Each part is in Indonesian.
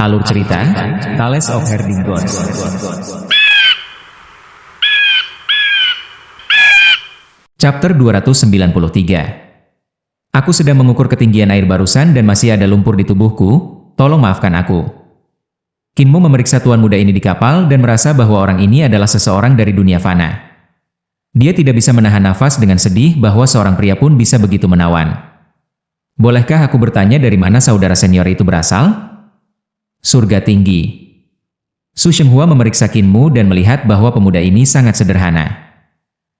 Alur cerita, Tales of Herding Gods. Chapter 293. Aku sedang mengukur ketinggian air barusan dan masih ada lumpur di tubuhku, tolong maafkan aku. Kinmu memeriksa tuan muda ini di kapal dan merasa bahwa orang ini adalah seseorang dari dunia fana. Dia tidak bisa menahan nafas dengan sedih bahwa seorang pria pun bisa begitu menawan. Bolehkah aku bertanya dari mana saudara senior itu berasal? Surga tinggi. Su Shenghua memeriksa Kinmu dan melihat bahwa pemuda ini sangat sederhana.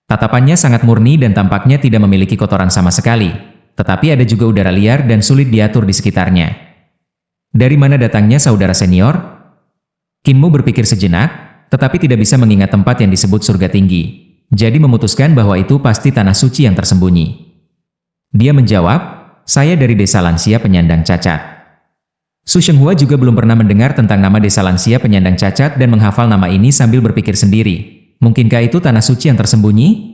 Tatapannya sangat murni dan tampaknya tidak memiliki kotoran sama sekali, tetapi ada juga udara liar dan sulit diatur di sekitarnya. Dari mana datangnya saudara senior? Kinmu berpikir sejenak, tetapi tidak bisa mengingat tempat yang disebut surga tinggi. Jadi memutuskan bahwa itu pasti tanah suci yang tersembunyi. Dia menjawab, saya dari desa lansia penyandang cacat. Su Shenghua juga belum pernah mendengar tentang nama desa lansia penyandang cacat dan menghafal nama ini sambil berpikir sendiri. Mungkinkah itu tanah suci yang tersembunyi?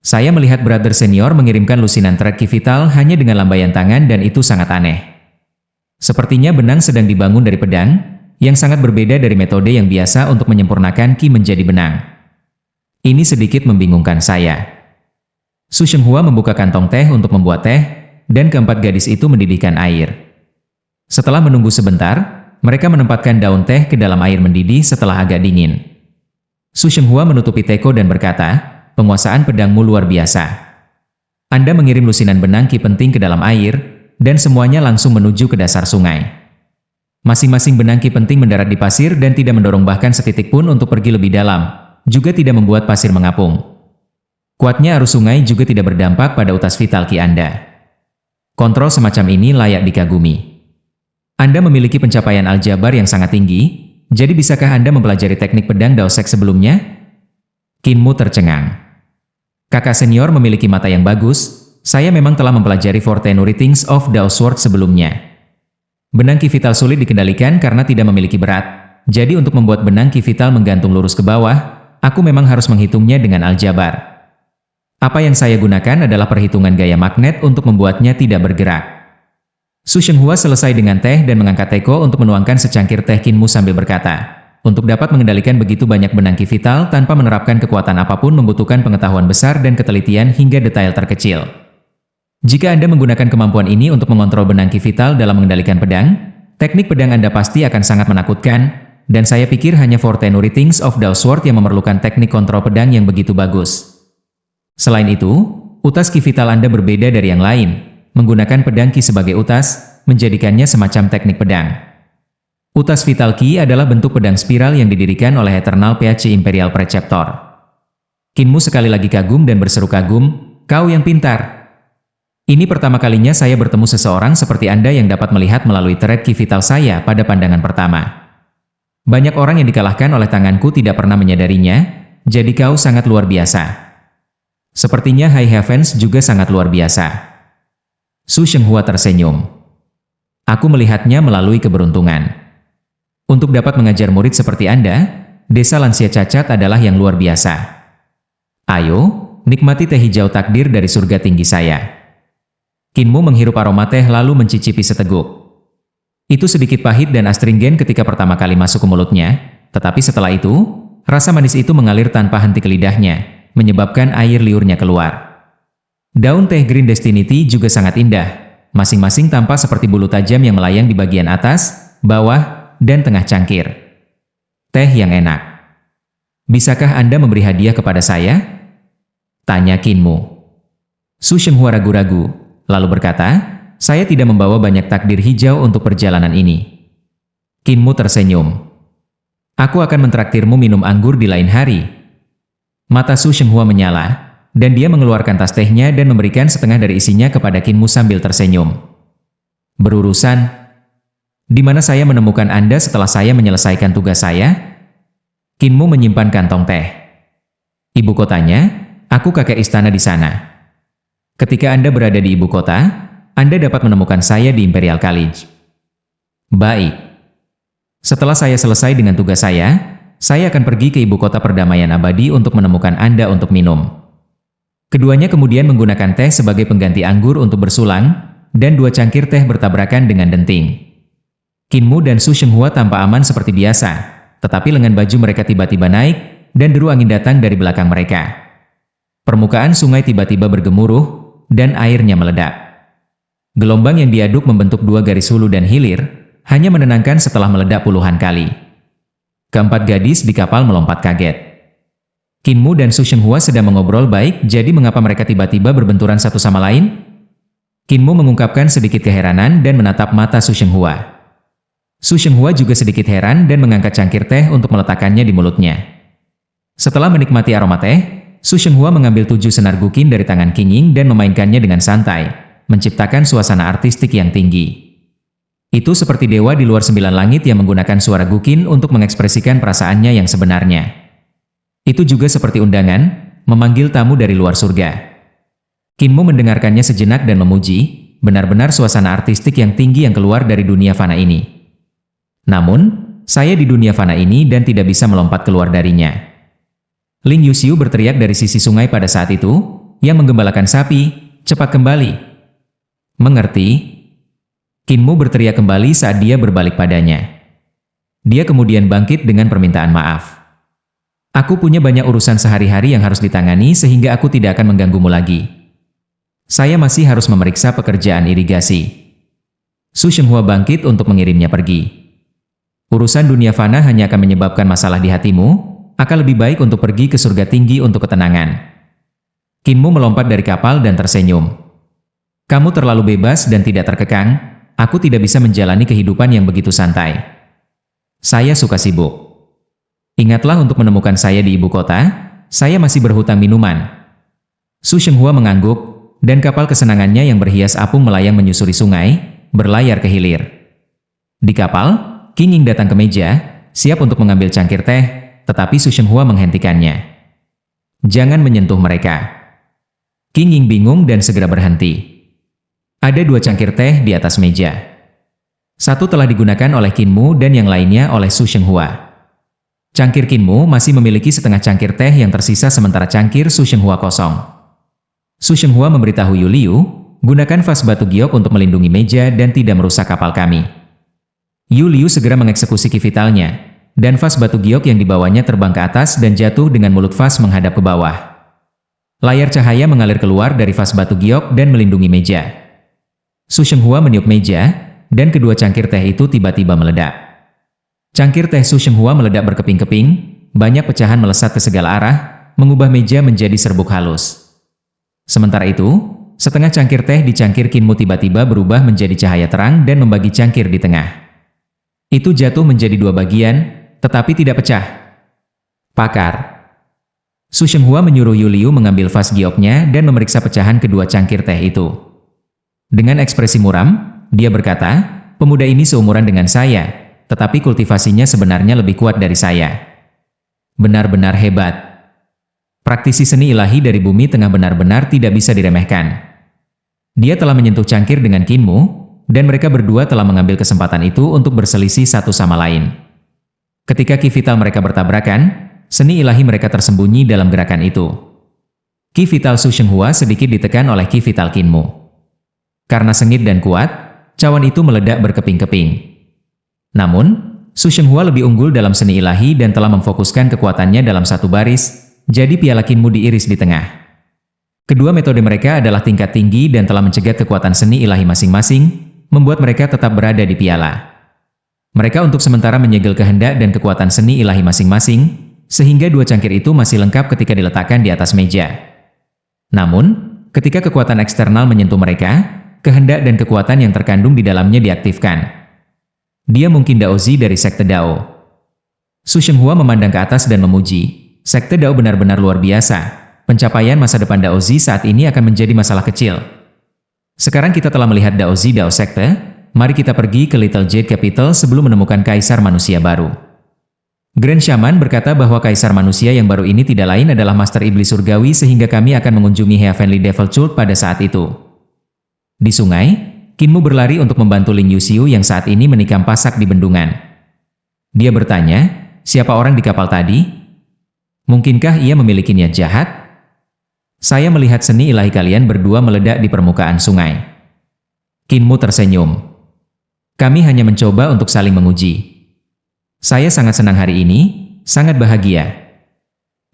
Saya melihat brother senior mengirimkan lusinan trek vital hanya dengan lambaian tangan dan itu sangat aneh. Sepertinya benang sedang dibangun dari pedang, yang sangat berbeda dari metode yang biasa untuk menyempurnakan ki menjadi benang. Ini sedikit membingungkan saya. Su Shenghua membuka kantong teh untuk membuat teh, dan keempat gadis itu mendidihkan air. Setelah menunggu sebentar, mereka menempatkan daun teh ke dalam air mendidih setelah agak dingin. Su Shenghua menutupi teko dan berkata, penguasaan pedangmu luar biasa. Anda mengirim lusinan benang ki penting ke dalam air, dan semuanya langsung menuju ke dasar sungai. Masing-masing benang ki penting mendarat di pasir dan tidak mendorong bahkan setitik pun untuk pergi lebih dalam, juga tidak membuat pasir mengapung. Kuatnya arus sungai juga tidak berdampak pada utas vital ki Anda. Kontrol semacam ini layak dikagumi. Anda memiliki pencapaian aljabar yang sangat tinggi, jadi bisakah Anda mempelajari teknik pedang Daosek sebelumnya? Kinmu tercengang. Kakak senior memiliki mata yang bagus, saya memang telah mempelajari Forte Writings of Dao Sword sebelumnya. Benang ki vital sulit dikendalikan karena tidak memiliki berat, jadi untuk membuat benang ki vital menggantung lurus ke bawah, aku memang harus menghitungnya dengan aljabar. Apa yang saya gunakan adalah perhitungan gaya magnet untuk membuatnya tidak bergerak. Su Shenghua selesai dengan teh dan mengangkat teko untuk menuangkan secangkir teh Kinmu sambil berkata, untuk dapat mengendalikan begitu banyak benang ki vital tanpa menerapkan kekuatan apapun membutuhkan pengetahuan besar dan ketelitian hingga detail terkecil. Jika Anda menggunakan kemampuan ini untuk mengontrol benang ki vital dalam mengendalikan pedang, teknik pedang Anda pasti akan sangat menakutkan, dan saya pikir hanya Forte Writings of Dao Sword yang memerlukan teknik kontrol pedang yang begitu bagus. Selain itu, utas ki vital Anda berbeda dari yang lain. Menggunakan pedang ki sebagai utas, menjadikannya semacam teknik pedang. Utas vital ki adalah bentuk pedang spiral yang didirikan oleh Eternal PhD Imperial Preceptor. Kinmu sekali lagi kagum dan berseru kagum, kau yang pintar. Ini pertama kalinya saya bertemu seseorang seperti Anda yang dapat melihat melalui thread ki vital saya pada pandangan pertama. Banyak orang yang dikalahkan oleh tanganku tidak pernah menyadarinya, jadi kau sangat luar biasa. Sepertinya High Heavens juga sangat luar biasa. Su Shenghua tersenyum. Aku melihatnya melalui keberuntungan. Untuk dapat mengajar murid seperti Anda, desa lansia cacat adalah yang luar biasa. Ayo, nikmati teh hijau takdir dari surga tinggi saya. Kinmu menghirup aroma teh lalu mencicipi seteguk. Itu sedikit pahit dan astringen ketika pertama kali masuk ke mulutnya, tetapi setelah itu, rasa manis itu mengalir tanpa henti ke lidahnya, menyebabkan air liurnya keluar. Daun teh Green Destiny juga sangat indah, masing-masing tampak seperti bulu tajam yang melayang di bagian atas, bawah, dan tengah cangkir. Teh yang enak. Bisakah Anda memberi hadiah kepada saya? Tanya Kinmu. Su Shenghua ragu-ragu, lalu berkata, saya tidak membawa banyak takdir hijau untuk perjalanan ini. Kinmu tersenyum. Aku akan mentraktirmu minum anggur di lain hari. Mata Su Shenghua menyala, dan dia mengeluarkan tas tehnya dan memberikan setengah dari isinya kepada Kinmu sambil tersenyum. Berurusan. Di mana saya menemukan Anda setelah saya menyelesaikan tugas saya? Kinmu menyimpan kantong teh. Ibu kotanya, aku kakek istana di sana. Ketika Anda berada di ibu kota, Anda dapat menemukan saya di Imperial College. Baik. Setelah saya selesai dengan tugas saya akan pergi ke ibu kota perdamaian abadi untuk menemukan Anda untuk minum. Keduanya kemudian menggunakan teh sebagai pengganti anggur untuk bersulang, dan dua cangkir teh bertabrakan dengan denting. Kinmu dan Su Shenghua tampak aman seperti biasa, tetapi lengan baju mereka tiba-tiba naik, dan deru angin datang dari belakang mereka. Permukaan sungai tiba-tiba bergemuruh, dan airnya meledak. Gelombang yang diaduk membentuk dua garis hulu dan hilir, hanya menenangkan setelah meledak puluhan kali. Keempat gadis di kapal melompat kaget. Kinmu dan Su Shenghua sedang mengobrol baik, jadi mengapa mereka tiba-tiba berbenturan satu sama lain? Kinmu mengungkapkan sedikit keheranan dan menatap mata Su Shenghua. Su Shenghua juga sedikit heran dan mengangkat cangkir teh untuk meletakkannya di mulutnya. Setelah menikmati aroma teh, Su Shenghua mengambil 7 senar guqin dari tangan King Ying dan memainkannya dengan santai, menciptakan suasana artistik yang tinggi. Itu seperti dewa di luar 9 langit yang menggunakan suara guqin untuk mengekspresikan perasaannya yang sebenarnya. Itu juga seperti undangan, memanggil tamu dari luar surga. Kinmu mendengarkannya sejenak dan memuji, benar-benar suasana artistik yang tinggi yang keluar dari dunia fana ini. Namun, saya di dunia fana ini dan tidak bisa melompat keluar darinya. Ling Yuxiu berteriak dari sisi sungai pada saat itu, yang menggembalakan sapi, cepat kembali. Mengerti? Kinmu berteriak kembali saat dia berbalik padanya. Dia kemudian bangkit dengan permintaan maaf. Aku punya banyak urusan sehari-hari yang harus ditangani sehingga aku tidak akan mengganggumu lagi. Saya masih harus memeriksa pekerjaan irigasi. Su Shenghua bangkit untuk mengirimnya pergi. Urusan dunia fana hanya akan menyebabkan masalah di hatimu, akan lebih baik untuk pergi ke surga tinggi untuk ketenangan. Kinmu melompat dari kapal dan tersenyum. Kamu terlalu bebas dan tidak terkekang, aku tidak bisa menjalani kehidupan yang begitu santai. Saya suka sibuk. Ingatlah untuk menemukan saya di ibu kota, saya masih berhutang minuman. Su Shenghua mengangguk, dan kapal kesenangannya yang berhias apung melayang menyusuri sungai, berlayar ke hilir. Di kapal, King Ying datang ke meja, siap untuk mengambil cangkir teh, tetapi Su Shenghua menghentikannya. Jangan menyentuh mereka. King Ying bingung dan segera berhenti. Ada 2 cangkir teh di atas meja. Satu telah digunakan oleh Kinmu dan yang lainnya oleh Su Shenghua. Cangkir Kinmu masih memiliki setengah cangkir teh yang tersisa sementara cangkir Su Shenghua kosong. Su Shenghua memberitahu Yu Liu, gunakan vas batu giok untuk melindungi meja dan tidak merusak kapal kami. Yu Liu segera mengeksekusi ki vitalnya, dan vas batu giok yang dibawanya terbang ke atas dan jatuh dengan mulut vas menghadap ke bawah. Layar cahaya mengalir keluar dari vas batu giok dan melindungi meja. Su Shenghua meniup meja, dan kedua cangkir teh itu tiba-tiba meledak. Cangkir teh Su Shenghua meledak berkeping-keping, banyak pecahan melesat ke segala arah, mengubah meja menjadi serbuk halus. Sementara itu, setengah cangkir teh di cangkir Kinmu tiba-tiba berubah menjadi cahaya terang dan membagi cangkir di tengah. Itu jatuh menjadi 2 bagian, tetapi tidak pecah. Pakar. Su Shenghua menyuruh Yu Liu mengambil vas gioknya dan memeriksa pecahan kedua cangkir teh itu. Dengan ekspresi muram, dia berkata, pemuda ini seumuran dengan saya, tetapi kultivasinya sebenarnya lebih kuat dari saya. Benar-benar hebat. Praktisi seni ilahi dari bumi tengah benar-benar tidak bisa diremehkan. Dia telah menyentuh cangkir dengan Kinmu, dan mereka berdua telah mengambil kesempatan itu untuk berselisih satu sama lain. Ketika ki vital mereka bertabrakan, seni ilahi mereka tersembunyi dalam gerakan itu. Ki vital Su Shenghua sedikit ditekan oleh ki vital Kinmu. Karena sengit dan kuat, cawan itu meledak berkeping-keping. Namun, Su Shenghua lebih unggul dalam seni ilahi dan telah memfokuskan kekuatannya dalam satu baris, jadi piala Kinmu diiris di tengah. Kedua metode mereka adalah tingkat tinggi dan telah mencegat kekuatan seni ilahi masing-masing, membuat mereka tetap berada di piala. Mereka untuk sementara menyegel kehendak dan kekuatan seni ilahi masing-masing, sehingga 2 cangkir itu masih lengkap ketika diletakkan di atas meja. Namun, ketika kekuatan eksternal menyentuh mereka, kehendak dan kekuatan yang terkandung di dalamnya diaktifkan. Dia mungkin Daozi dari Sekte Dao. Su Shenghua memandang ke atas dan memuji, Sekte Dao benar-benar luar biasa. Pencapaian masa depan Daozi saat ini akan menjadi masalah kecil. Sekarang kita telah melihat Daozi Dao Sekte, mari kita pergi ke Little Jade Capital sebelum menemukan Kaisar Manusia baru. Grand Shaman berkata bahwa Kaisar Manusia yang baru ini tidak lain adalah Master Iblis Surgawi sehingga kami akan mengunjungi Heavenly Devil Cult pada saat itu. Di sungai, Kinmu berlari untuk membantu Ling Yuxiu yang saat ini menikam pasak di bendungan. Dia bertanya, siapa orang di kapal tadi? Mungkinkah ia memiliki niat jahat? Saya melihat seni ilahi kalian berdua meledak di permukaan sungai. Kinmu tersenyum. Kami hanya mencoba untuk saling menguji. Saya sangat senang hari ini, sangat bahagia.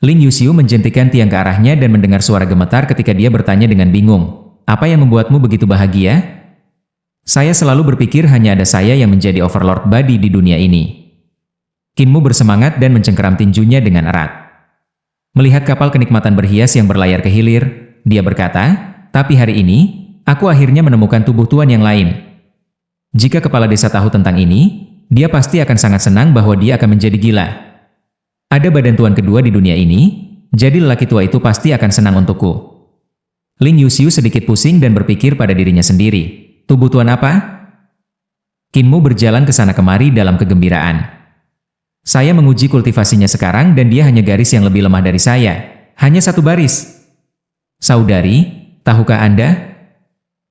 Lin Yuxiu menjentikan tiang ke arahnya dan mendengar suara gemetar ketika dia bertanya dengan bingung, "Apa yang membuatmu begitu bahagia?" "Saya selalu berpikir hanya ada saya yang menjadi Overlord Badi di dunia ini." Qin Mu bersemangat dan mencengkeram tinjunya dengan erat. Melihat kapal kenikmatan berhias yang berlayar ke hilir, dia berkata, "Tapi hari ini, aku akhirnya menemukan tubuh tuan yang lain. Jika kepala desa tahu tentang ini, dia pasti akan sangat senang bahwa dia akan menjadi gila. Ada badan tuan kedua di dunia ini, jadi lelaki tua itu pasti akan senang untukku." Lin Yuxiu sedikit pusing dan berpikir pada dirinya sendiri, "Tubuh tuan apa?" Qin Mu berjalan ke sana kemari dalam kegembiraan. "Saya menguji kultivasinya sekarang dan dia hanya garis yang lebih lemah dari saya. Hanya satu baris." "Saudari, tahukah Anda?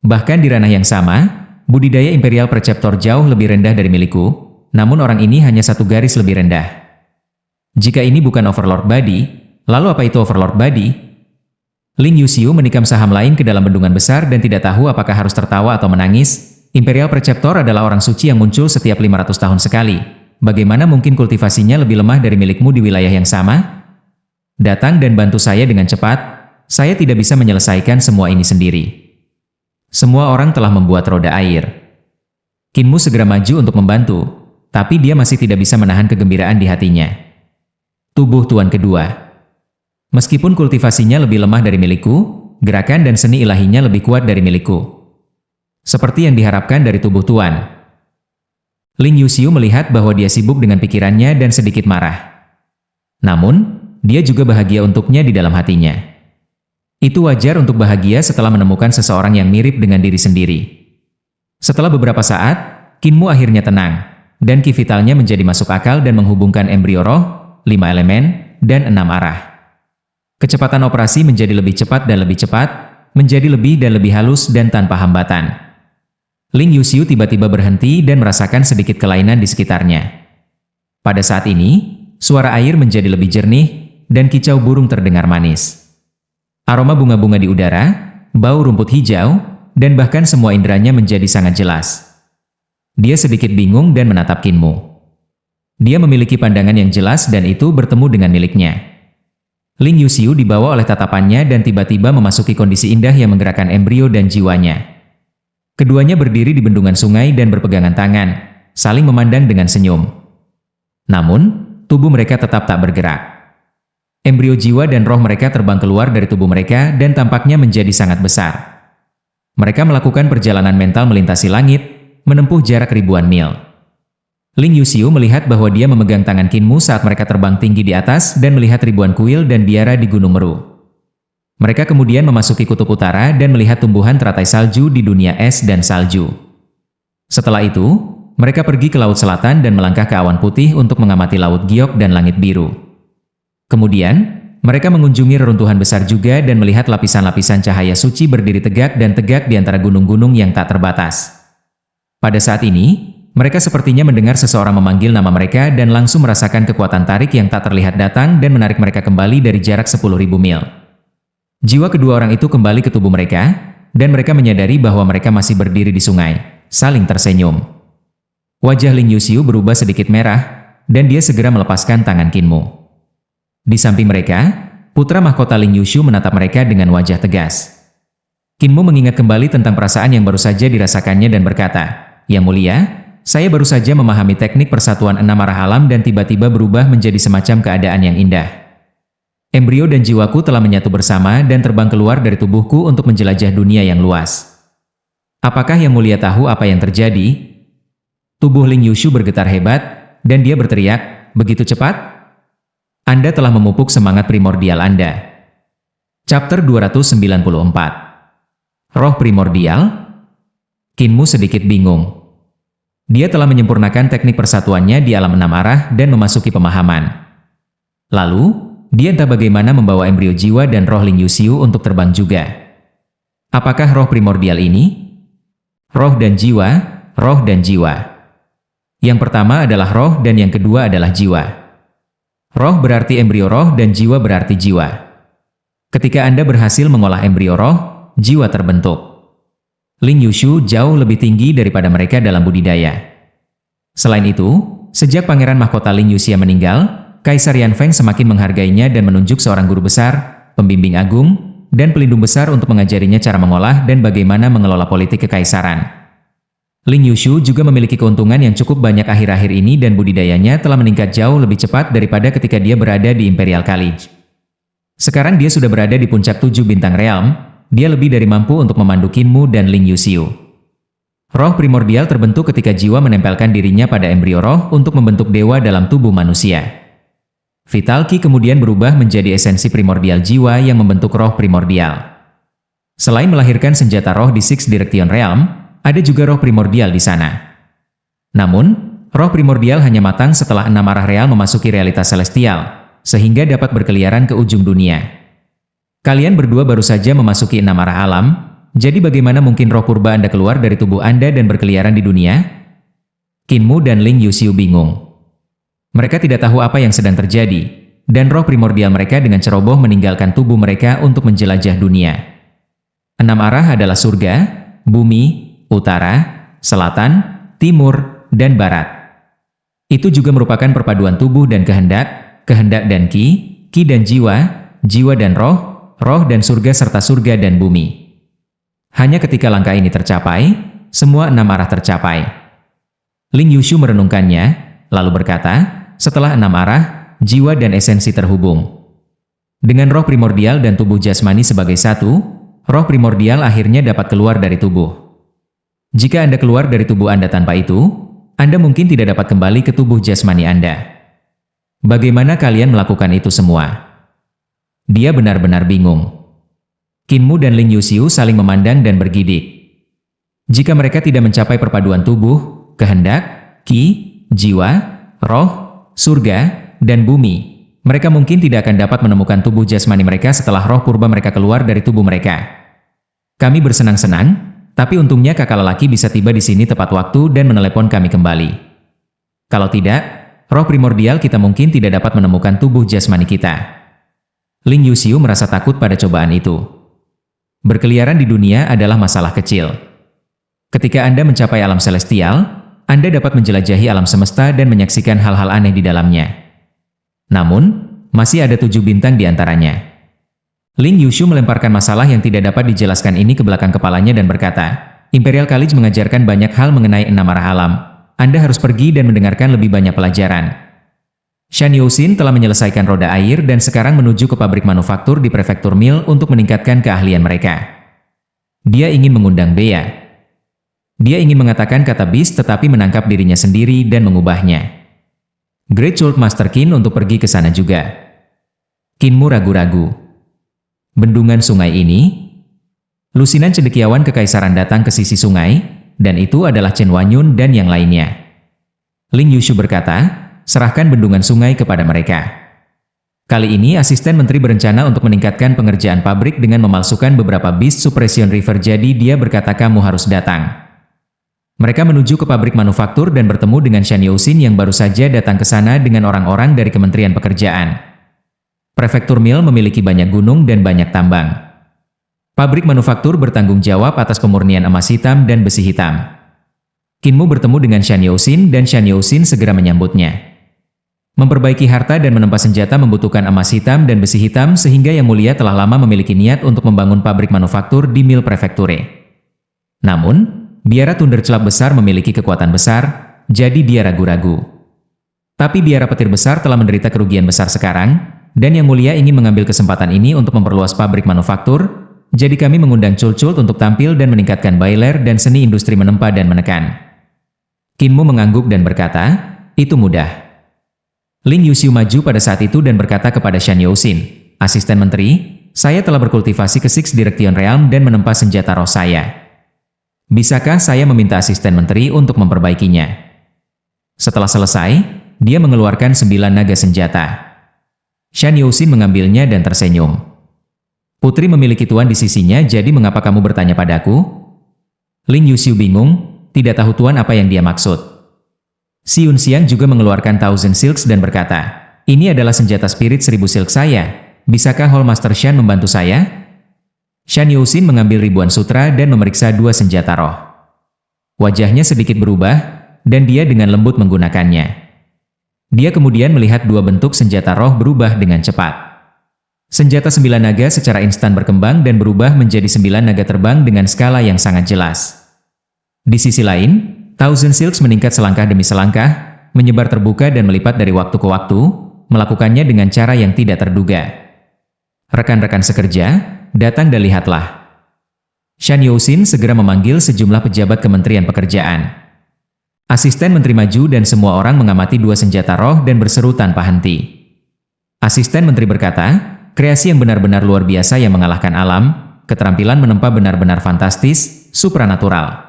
Bahkan di ranah yang sama, budidaya Imperial Preceptor jauh lebih rendah dari milikku, namun orang ini hanya satu garis lebih rendah. Jika ini bukan Overlord Badi, lalu apa itu Overlord Badi?" Lin Yuxiu menikam saham lain ke dalam bendungan besar dan tidak tahu apakah harus tertawa atau menangis. Imperial Preceptor adalah orang suci yang muncul setiap 500 tahun sekali. Bagaimana mungkin kultivasinya lebih lemah dari milikmu di wilayah yang sama? Datang dan bantu saya dengan cepat, saya tidak bisa menyelesaikan semua ini sendiri. Semua orang telah membuat roda air. Qin Mu segera maju untuk membantu, tapi dia masih tidak bisa menahan kegembiraan di hatinya. Tubuh tuan kedua. Meskipun kultivasinya lebih lemah dari milikku, gerakan dan seni ilahinya lebih kuat dari milikku. Seperti yang diharapkan dari tubuh tuan. Lin Yuxiu melihat bahwa dia sibuk dengan pikirannya dan sedikit marah. Namun, dia juga bahagia untuknya di dalam hatinya. Itu wajar untuk bahagia setelah menemukan seseorang yang mirip dengan diri sendiri. Setelah beberapa saat, Qin Mu akhirnya tenang, dan ki vitalnya menjadi masuk akal dan menghubungkan embrio roh, 5 elemen, dan 6 arah. Kecepatan operasi menjadi lebih cepat dan lebih cepat, menjadi lebih dan lebih halus dan tanpa hambatan. Lin Yuxiu tiba-tiba berhenti dan merasakan sedikit kelainan di sekitarnya. Pada saat ini, suara air menjadi lebih jernih, dan kicau burung terdengar manis. Aroma bunga-bunga di udara, bau rumput hijau, dan bahkan semua inderanya menjadi sangat jelas. Dia sedikit bingung dan menatap Qin Mu. Dia memiliki pandangan yang jelas dan itu bertemu dengan miliknya. Lin Yuxiu dibawa oleh tatapannya dan tiba-tiba memasuki kondisi indah yang menggerakkan embrio dan jiwanya. Keduanya berdiri di bendungan sungai dan berpegangan tangan, saling memandang dengan senyum. Namun, tubuh mereka tetap tak bergerak. Embrio jiwa dan roh mereka terbang keluar dari tubuh mereka dan tampaknya menjadi sangat besar. Mereka melakukan perjalanan mental melintasi langit, menempuh jarak ribuan mil. Lin Yuxiu melihat bahwa dia memegang tangan Qin Mu saat mereka terbang tinggi di atas dan melihat ribuan kuil dan biara di Gunung Meru. Mereka kemudian memasuki kutub utara dan melihat tumbuhan teratai salju di dunia es dan salju. Setelah itu, mereka pergi ke laut selatan dan melangkah ke awan putih untuk mengamati laut giok dan langit biru. Kemudian, mereka mengunjungi reruntuhan besar juga dan melihat lapisan-lapisan cahaya suci berdiri tegak dan tegak di antara gunung-gunung yang tak terbatas. Pada saat ini, mereka sepertinya mendengar seseorang memanggil nama mereka dan langsung merasakan kekuatan tarik yang tak terlihat datang dan menarik mereka kembali dari jarak 10.000 mil. Jiwa kedua orang itu kembali ke tubuh mereka, dan mereka menyadari bahwa mereka masih berdiri di sungai, saling tersenyum. Wajah Lin Yuxiu berubah sedikit merah, dan dia segera melepaskan tangan Qin Mu. Di samping mereka, putra mahkota Lin Yuxiu menatap mereka dengan wajah tegas. Qin Mu mengingat kembali tentang perasaan yang baru saja dirasakannya dan berkata, "Yang mulia, saya baru saja memahami teknik persatuan 6 arah alam dan tiba-tiba berubah menjadi semacam keadaan yang indah. Embrio dan jiwaku telah menyatu bersama dan terbang keluar dari tubuhku untuk menjelajah dunia yang luas. Apakah yang mulia tahu apa yang terjadi?" Tubuh Lin Yuxiu bergetar hebat, dan dia berteriak, "Begitu cepat? Anda telah memupuk semangat primordial Anda." Chapter 294. Roh primordial? Qin Mu sedikit bingung. Dia telah menyempurnakan teknik persatuannya di alam 6 arah dan memasuki pemahaman. Lalu, dia entah bagaimana membawa embrio jiwa dan roh Lin Yuxiu untuk terbang juga. Apakah roh primordial ini? Roh dan jiwa, roh dan jiwa. Yang pertama adalah roh dan yang kedua adalah jiwa. Roh berarti embrio roh dan jiwa berarti jiwa. Ketika Anda berhasil mengolah embrio roh, jiwa terbentuk. Ling Yushu jauh lebih tinggi daripada mereka dalam budidaya. Selain itu, sejak Pangeran Mahkota Ling Yuxia meninggal, Kaisar Yan Feng semakin menghargainya dan menunjuk seorang guru besar, pembimbing agung, dan pelindung besar untuk mengajarinya cara mengolah dan bagaimana mengelola politik kekaisaran. Ling Yushu juga memiliki keuntungan yang cukup banyak akhir-akhir ini dan budidayanya telah meningkat jauh lebih cepat daripada ketika dia berada di Imperial College. Sekarang dia sudah berada di puncak 7 bintang realm, dia lebih dari mampu untuk memandu Qinmu dan Ling Yuxiu. Roh primordial terbentuk ketika jiwa menempelkan dirinya pada embrio roh untuk membentuk dewa dalam tubuh manusia. Vital Qi kemudian berubah menjadi esensi primordial jiwa yang membentuk roh primordial. Selain melahirkan senjata roh di Sixth Direction Realm, ada juga roh primordial di sana. Namun, roh primordial hanya matang setelah 6 arah real memasuki realitas celestial, sehingga dapat berkeliaran ke ujung dunia. Kalian berdua baru saja memasuki 6 arah alam, jadi bagaimana mungkin roh purba Anda keluar dari tubuh Anda dan berkeliaran di dunia? Qinmu dan Ling Yuxiu bingung. Mereka tidak tahu apa yang sedang terjadi, dan roh primordial mereka dengan ceroboh meninggalkan tubuh mereka untuk menjelajah dunia. 6 arah adalah surga, bumi, utara, selatan, timur, dan barat. Itu juga merupakan perpaduan tubuh dan kehendak, kehendak dan ki dan jiwa, jiwa dan roh, roh dan surga serta surga dan bumi. Hanya ketika langkah ini tercapai, semua 6 arah tercapai. Ling Yushu merenungkannya, lalu berkata, setelah 6 arah, jiwa dan esensi terhubung. Dengan roh primordial dan tubuh jasmani sebagai satu, roh primordial akhirnya dapat keluar dari tubuh. Jika Anda keluar dari tubuh Anda tanpa itu, Anda mungkin tidak dapat kembali ke tubuh jasmani Anda. Bagaimana kalian melakukan itu semua? Dia benar-benar bingung. Qinmu dan Ling Yuxiu saling memandang dan bergidik. Jika mereka tidak mencapai perpaduan tubuh, kehendak, ki, jiwa, roh, surga, dan bumi, mereka mungkin tidak akan dapat menemukan tubuh jasmani mereka setelah roh purba mereka keluar dari tubuh mereka. Kami bersenang-senang, tapi untungnya kakak lelaki bisa tiba di sini tepat waktu dan menelepon kami kembali. Kalau tidak, roh primordial kita mungkin tidak dapat menemukan tubuh jasmani kita. Ling Yuxiu merasa takut pada cobaan itu. Berkeliaran di dunia adalah masalah kecil. Ketika Anda mencapai alam celestial, Anda dapat menjelajahi alam semesta dan menyaksikan hal-hal aneh di dalamnya. Namun, masih ada 7 bintang di antaranya. Ling Yushu melemparkan masalah yang tidak dapat dijelaskan ini ke belakang kepalanya dan berkata, Imperial College mengajarkan banyak hal mengenai 6 arah alam. Anda harus pergi dan mendengarkan lebih banyak pelajaran. Shan Youxin telah menyelesaikan roda air dan sekarang menuju ke pabrik manufaktur di prefektur Mil untuk meningkatkan keahlian mereka. Dia ingin mengundang Bea. Dia ingin mengatakan kata bis tetapi menangkap dirinya sendiri dan mengubahnya. Great Sword Master Qin untuk pergi ke sana juga. Qinmu ragu-ragu. Bendungan sungai ini? Lusinan cendekiawan kekaisaran datang ke sisi sungai, dan itu adalah Chen Wanyun dan yang lainnya. Ling Yushu berkata, serahkan bendungan sungai kepada mereka. Kali ini asisten menteri berencana untuk meningkatkan pengerjaan pabrik dengan memalsukan beberapa bis suppression river jadi dia berkata kamu harus datang. Mereka menuju ke pabrik manufaktur dan bertemu dengan Shan Youxin yang baru saja datang ke sana dengan orang-orang dari Kementerian Pekerjaan. Prefektur Mil memiliki banyak gunung dan banyak tambang. Pabrik manufaktur bertanggung jawab atas pemurnian emas hitam dan besi hitam. Qinmu bertemu dengan Shan Youxin dan Shan Youxin segera menyambutnya. Memperbaiki harta dan menempa senjata membutuhkan emas hitam dan besi hitam sehingga Yang Mulia telah lama memiliki niat untuk membangun pabrik manufaktur di Mil Prefekture. Namun, biara Thunderclap besar memiliki kekuatan besar, jadi dia ragu-ragu. Tapi biara petir besar telah menderita kerugian besar sekarang, dan Yang Mulia ingin mengambil kesempatan ini untuk memperluas pabrik manufaktur, jadi kami mengundang Cult-Cult untuk tampil dan meningkatkan bailer dan seni industri menempa dan menekan. Qinmu mengangguk dan berkata, itu mudah. Ling Yuxiu maju pada saat itu dan berkata kepada Shan Youxin, asisten menteri, saya telah berkultivasi ke Sixth Direction Realm dan menempa senjata roh saya. Bisakah saya meminta asisten menteri untuk memperbaikinya? Setelah selesai, dia mengeluarkan 9 naga senjata. Shan Youxin mengambilnya dan tersenyum. Putri memiliki tuan di sisinya jadi mengapa kamu bertanya padaku? Ling Yuxiu bingung, tidak tahu tuan apa yang dia maksud. Si Yunxiang juga mengeluarkan 1000 silks dan berkata, ini adalah senjata spirit 1000 silk saya. Bisakah Hall Master Shan membantu saya? Shan Youxin mengambil ribuan sutra dan memeriksa dua senjata roh. Wajahnya sedikit berubah, dan dia dengan lembut menggunakannya. Dia kemudian melihat dua bentuk senjata roh berubah dengan cepat. Senjata 9 naga secara instan berkembang dan berubah menjadi 9 naga terbang dengan skala yang sangat jelas. Di sisi lain, Thousand Silks meningkat selangkah demi selangkah, menyebar terbuka dan melipat dari waktu ke waktu, melakukannya dengan cara yang tidak terduga. Rekan-rekan sekerja, datang dan lihatlah. Shan Youxin segera memanggil sejumlah pejabat Kementerian Pekerjaan. Asisten Menteri maju dan semua orang mengamati dua senjata roh dan berseru tanpa henti. Asisten Menteri berkata, kreasi yang benar-benar luar biasa yang mengalahkan alam, keterampilan menempa benar-benar fantastis, supranatural.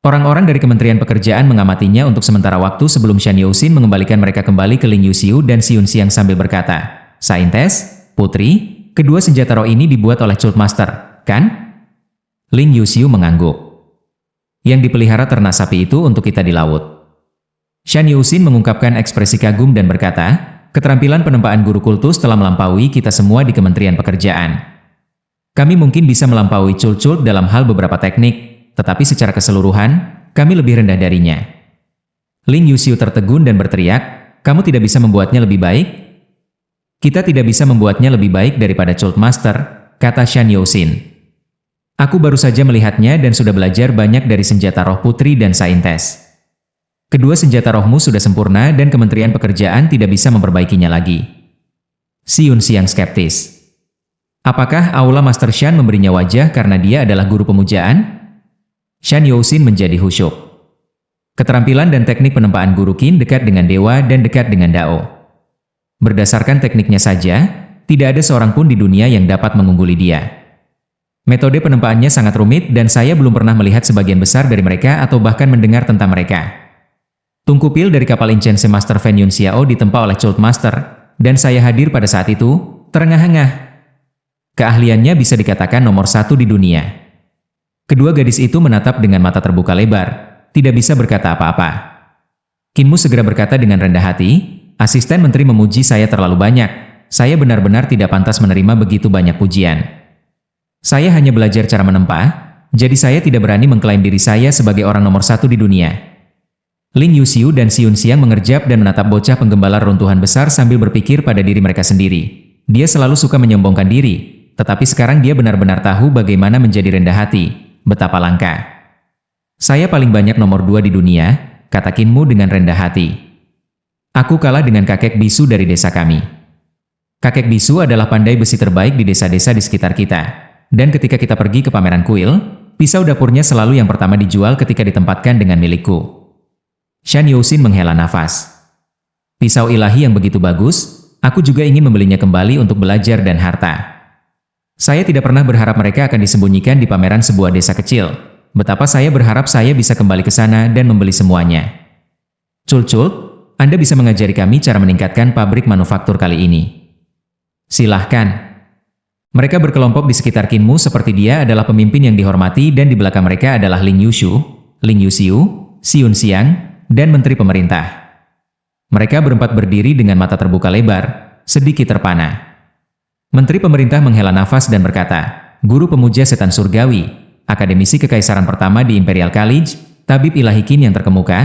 Orang-orang dari Kementerian Pekerjaan mengamatinya untuk sementara waktu sebelum Shan Youxin mengembalikan mereka kembali ke Ling Yuxiu dan Xiun Xiang sambil berkata, "Saintes, Putri, kedua senjata roh ini dibuat oleh Cult Master, kan?" Ling Yuxiu mengangguk. "Yang dipelihara ternak sapi itu untuk kita di laut." Shan Youxin mengungkapkan ekspresi kagum dan berkata, "Keterampilan penempaan guru kultus telah melampaui kita semua di Kementerian Pekerjaan. Kami mungkin bisa melampaui Cult dalam hal beberapa teknik, tetapi secara keseluruhan, kami lebih rendah darinya." Ling Yuxiu tertegun dan berteriak, "Kamu tidak bisa membuatnya lebih baik?" "Kita tidak bisa membuatnya lebih baik daripada Cult Master," kata Shan Youxin. "Aku baru saja melihatnya dan sudah belajar banyak dari senjata roh Putri dan Saintes. Kedua senjata rohmu sudah sempurna dan Kementerian Pekerjaan tidak bisa memperbaikinya lagi." Xiun Xiang skeptis. "Apakah Aula Master Shan memberinya wajah karena dia adalah guru pemujaan?" Shan Youxin menjadi khusyuk. Keterampilan dan teknik penempaan guru Qin dekat dengan dewa dan dekat dengan Dao. Berdasarkan tekniknya saja, tidak ada seorang pun di dunia yang dapat mengungguli dia. Metode penempaannya sangat rumit dan saya belum pernah melihat sebagian besar dari mereka atau bahkan mendengar tentang mereka. Tungku pil dari kapal Incense Master Fen Yun Xiao ditempa oleh Cult Master, dan saya hadir pada saat itu, terengah-engah. Keahliannya bisa dikatakan nomor 1 di dunia. Kedua gadis itu menatap dengan mata terbuka lebar, tidak bisa berkata apa-apa. Qinmu segera berkata dengan rendah hati, "Asisten Menteri memuji saya terlalu banyak, saya benar-benar tidak pantas menerima begitu banyak pujian. Saya hanya belajar cara menempa, jadi saya tidak berani mengklaim diri saya sebagai orang nomor 1 di dunia." Ling Yuxiu dan Xiun Xiang mengerjap dan menatap bocah penggembala runtuhan besar sambil berpikir pada diri mereka sendiri. Dia selalu suka menyombongkan diri, tetapi sekarang dia benar-benar tahu bagaimana menjadi rendah hati, betapa langka. "Saya paling banyak nomor 2 di dunia," kata Qinmu dengan rendah hati. "Aku kalah dengan kakek bisu dari desa kami. Kakek bisu adalah pandai besi terbaik di desa-desa di sekitar kita. Dan ketika kita pergi ke pameran kuil, pisau dapurnya selalu yang pertama dijual ketika ditempatkan dengan milikku." Shan Youxin menghela nafas. "Pisau ilahi yang begitu bagus, aku juga ingin membelinya kembali untuk belajar dan harta. Saya tidak pernah berharap mereka akan disembunyikan di pameran sebuah desa kecil. Betapa saya berharap saya bisa kembali ke sana dan membeli semuanya. Cult, Anda bisa mengajari kami cara meningkatkan pabrik manufaktur kali ini." "Silahkan." Mereka berkelompok di sekitar Qinmu seperti dia adalah pemimpin yang dihormati dan di belakang mereka adalah Ling Yuxiu, Xiun Xiang, dan Menteri Pemerintah. Mereka berempat berdiri dengan mata terbuka lebar, sedikit terpana. Menteri Pemerintah menghela nafas dan berkata, "Guru pemuja setan surgawi, akademisi kekaisaran pertama di Imperial College, tabib ilahi Qin yang terkemuka,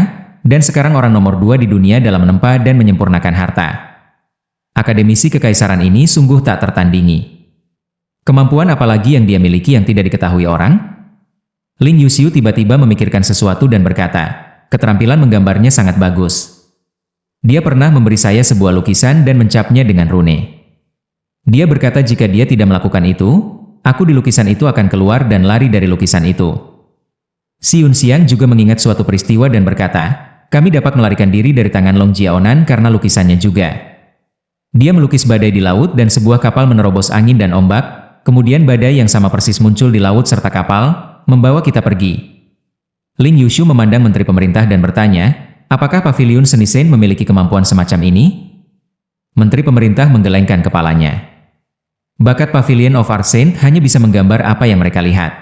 dan sekarang orang nomor 2 di dunia dalam menempa dan menyempurnakan harta. Akademisi kekaisaran ini sungguh tak tertandingi. Kemampuan apalagi yang dia miliki yang tidak diketahui orang?" Ling Yuxiu tiba-tiba memikirkan sesuatu dan berkata, "Keterampilan menggambarnya sangat bagus. Dia pernah memberi saya sebuah lukisan dan mencapnya dengan rune. Dia berkata jika dia tidak melakukan itu, aku di lukisan itu akan keluar dan lari dari lukisan itu." Xiun Xiang juga mengingat suatu peristiwa dan berkata, "Kami dapat melarikan diri dari tangan Long Jiaonan karena lukisannya juga. Dia melukis badai di laut dan sebuah kapal menerobos angin dan ombak, kemudian badai yang sama persis muncul di laut serta kapal, membawa kita pergi." Ling Yuxiu memandang Menteri Pemerintah dan bertanya, "Apakah Paviliun Seni Sen memiliki kemampuan semacam ini?" Menteri Pemerintah menggelengkan kepalanya. "Bakat Pavilion of Art Saint hanya bisa menggambar apa yang mereka lihat.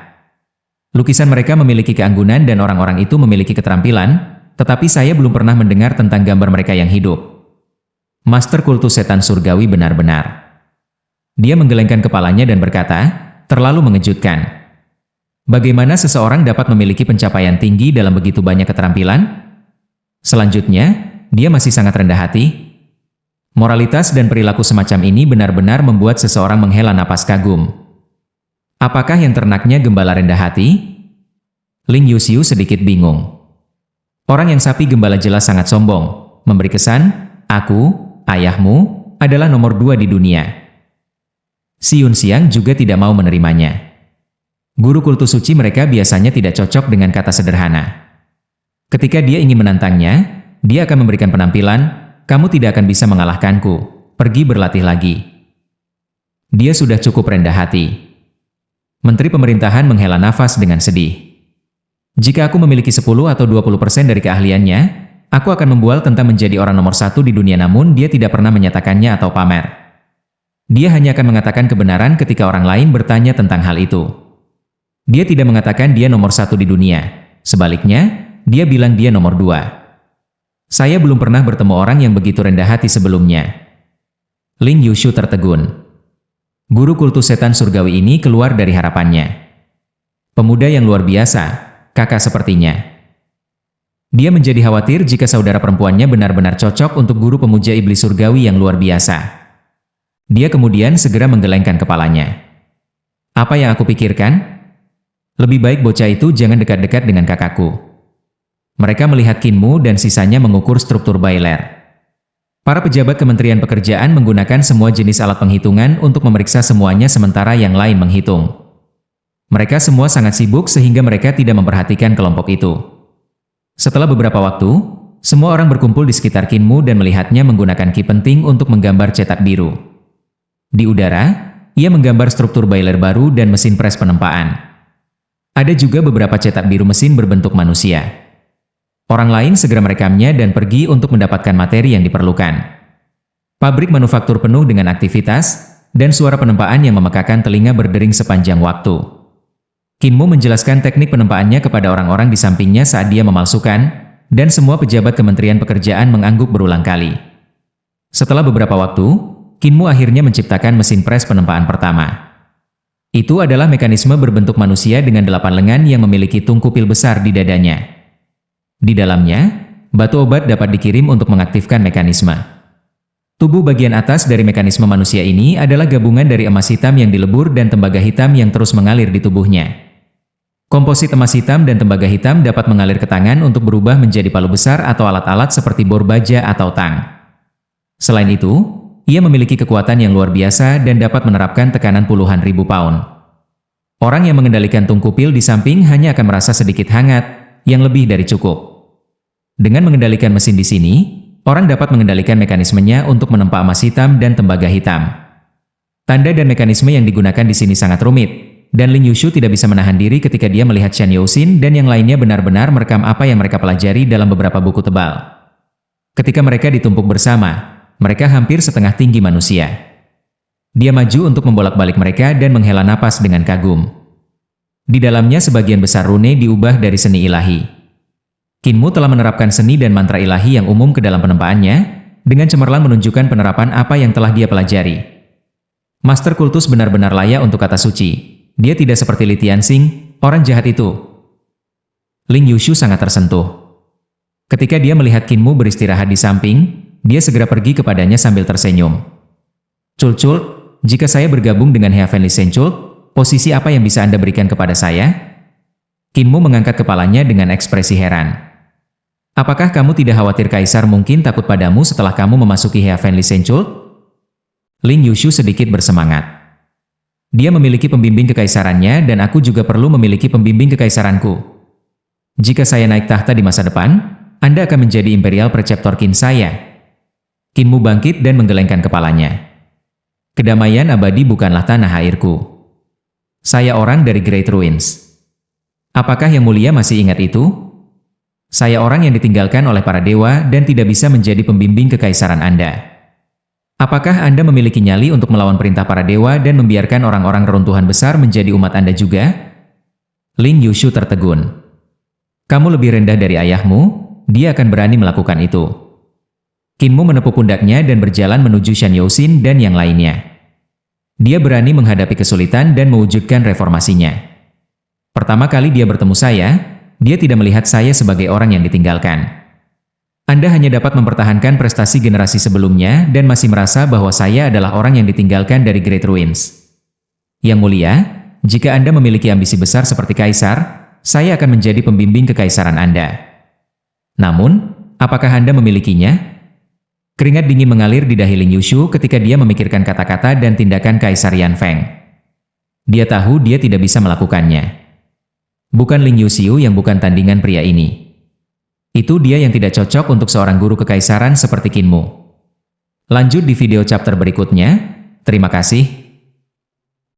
Lukisan mereka memiliki keanggunan dan orang-orang itu memiliki keterampilan, tetapi saya belum pernah mendengar tentang gambar mereka yang hidup. Master kultus setan surgawi benar-benar." Dia menggelengkan kepalanya dan berkata, terlalu mengejutkan. Bagaimana seseorang dapat memiliki pencapaian tinggi dalam begitu banyak keterampilan? Selanjutnya, dia masih sangat rendah hati. Moralitas dan perilaku semacam ini benar-benar membuat seseorang menghela napas kagum. Apakah yang ternaknya gembala rendah hati? Ling Yuxiu sedikit bingung. Orang yang sapi gembala jelas sangat sombong, memberi kesan, "Aku, ayahmu, adalah nomor 2 di dunia." Si Yunxiang juga tidak mau menerimanya. Guru kultus suci mereka biasanya tidak cocok dengan kata sederhana. Ketika dia ingin menantangnya, dia akan memberikan penampilan, "Kamu tidak akan bisa mengalahkanku, pergi berlatih lagi." Dia sudah cukup rendah hati. Menteri pemerintahan menghela nafas dengan sedih. "Jika aku memiliki 10 atau 20% dari keahliannya, aku akan membual tentang menjadi orang nomor 1 di dunia, namun dia tidak pernah menyatakannya atau pamer. Dia hanya akan mengatakan kebenaran ketika orang lain bertanya tentang hal itu. Dia tidak mengatakan dia nomor 1 di dunia. Sebaliknya, dia bilang dia nomor 2. Saya belum pernah bertemu orang yang begitu rendah hati sebelumnya." Ling Yuxiu tertegun. Guru kultus setan surgawi ini keluar dari harapannya. Pemuda yang luar biasa, kakak sepertinya. Dia menjadi khawatir jika saudara perempuannya benar-benar cocok untuk guru pemuja iblis surgawi yang luar biasa. Dia kemudian segera menggelengkan kepalanya. "Apa yang aku pikirkan? Lebih baik bocah itu jangan dekat-dekat dengan kakakku." Mereka melihat Kinmu dan sisanya mengukur struktur Bailler. Para pejabat Kementerian Pekerjaan menggunakan semua jenis alat penghitungan untuk memeriksa semuanya sementara yang lain menghitung. Mereka semua sangat sibuk sehingga mereka tidak memperhatikan kelompok itu. Setelah beberapa waktu, semua orang berkumpul di sekitar Kinmu dan melihatnya menggunakan ki penting untuk menggambar cetak biru. Di udara, ia menggambar struktur Bailler baru dan mesin pres penempaan. Ada juga beberapa cetak biru mesin berbentuk manusia. Orang lain segera merekamnya dan pergi untuk mendapatkan materi yang diperlukan. Pabrik manufaktur penuh dengan aktivitas, dan suara penempaan yang memekakan telinga berdering sepanjang waktu. Kinmu menjelaskan teknik penempaannya kepada orang-orang di sampingnya saat dia memalsukan, dan semua pejabat Kementerian Pekerjaan mengangguk berulang kali. Setelah beberapa waktu, Kinmu akhirnya menciptakan mesin pres penempaan pertama. Itu adalah mekanisme berbentuk manusia dengan 8 lengan yang memiliki tungku pil besar di dadanya. Di dalamnya, batu obat dapat dikirim untuk mengaktifkan mekanisme. Tubuh bagian atas dari mekanisme manusia ini adalah gabungan dari emas hitam yang dilebur dan tembaga hitam yang terus mengalir di tubuhnya. Komposit emas hitam dan tembaga hitam dapat mengalir ke tangan untuk berubah menjadi palu besar atau alat-alat seperti bor baja atau tang. Selain itu, ia memiliki kekuatan yang luar biasa dan dapat menerapkan tekanan puluhan ribu pound. Orang yang mengendalikan tungku pil di samping hanya akan merasa sedikit hangat, yang lebih dari cukup. Dengan mengendalikan mesin di sini, orang dapat mengendalikan mekanismenya untuk menempa emas hitam dan tembaga hitam. Tanda dan mekanisme yang digunakan di sini sangat rumit, dan Ling Yuxiu tidak bisa menahan diri ketika dia melihat Shan Youxin dan yang lainnya benar-benar merekam apa yang mereka pelajari dalam beberapa buku tebal. Ketika mereka ditumpuk bersama, mereka hampir setengah tinggi manusia. Dia maju untuk membolak-balik mereka dan menghela napas dengan kagum. Di dalamnya sebagian besar rune diubah dari seni ilahi. Kinmu telah menerapkan seni dan mantra ilahi yang umum ke dalam penempaannya, dengan cemerlang menunjukkan penerapan apa yang telah dia pelajari. Master kultus benar-benar layak untuk kata suci. Dia tidak seperti Li Tianxing, orang jahat itu. Ling Yuxiu sangat tersentuh. Ketika dia melihat Kinmu beristirahat di samping, dia segera pergi kepadanya sambil tersenyum. "Cul-cul, jika saya bergabung dengan Heavenly Senchul, posisi apa yang bisa Anda berikan kepada saya?" Kinmu mengangkat kepalanya dengan ekspresi heran. "Apakah kamu tidak khawatir Kaisar mungkin takut padamu setelah kamu memasuki Heavenly Senchul?" Ling Yuxiu sedikit bersemangat. "Dia memiliki pembimbing kekaisarannya dan aku juga perlu memiliki pembimbing kekaisaranku. Jika saya naik tahta di masa depan, Anda akan menjadi Imperial Preceptor Qin saya." Kinmu bangkit dan menggelengkan kepalanya. "Kedamaian abadi bukanlah tanah airku. Saya orang dari Great Ruins. Apakah Yang Mulia masih ingat itu? Saya orang yang ditinggalkan oleh para dewa dan tidak bisa menjadi pembimbing kekaisaran Anda. Apakah Anda memiliki nyali untuk melawan perintah para dewa dan membiarkan orang-orang reruntuhan besar menjadi umat Anda juga?" Ling Yuxiu tertegun. "Kamu lebih rendah dari ayahmu, dia akan berani melakukan itu." Kinmu menepuk pundaknya dan berjalan menuju Shan Youxin dan yang lainnya. Dia berani menghadapi kesulitan dan mewujudkan reformasinya. Pertama kali dia bertemu saya, dia tidak melihat saya sebagai orang yang ditinggalkan. Anda hanya dapat mempertahankan prestasi generasi sebelumnya dan masih merasa bahwa saya adalah orang yang ditinggalkan dari Great Ruins. Yang mulia, jika Anda memiliki ambisi besar seperti kaisar, saya akan menjadi pembimbing kekaisaran Anda. Namun, apakah Anda memilikinya? Keringat dingin mengalir di dahi Ling Yushu ketika dia memikirkan kata-kata dan tindakan Kaisar Yan Feng. Dia tahu dia tidak bisa melakukannya. Bukan Ling Yushu yang bukan tandingan pria ini. Itu dia yang tidak cocok untuk seorang guru kekaisaran seperti Qin Mu. Lanjut di video chapter berikutnya. Terima kasih.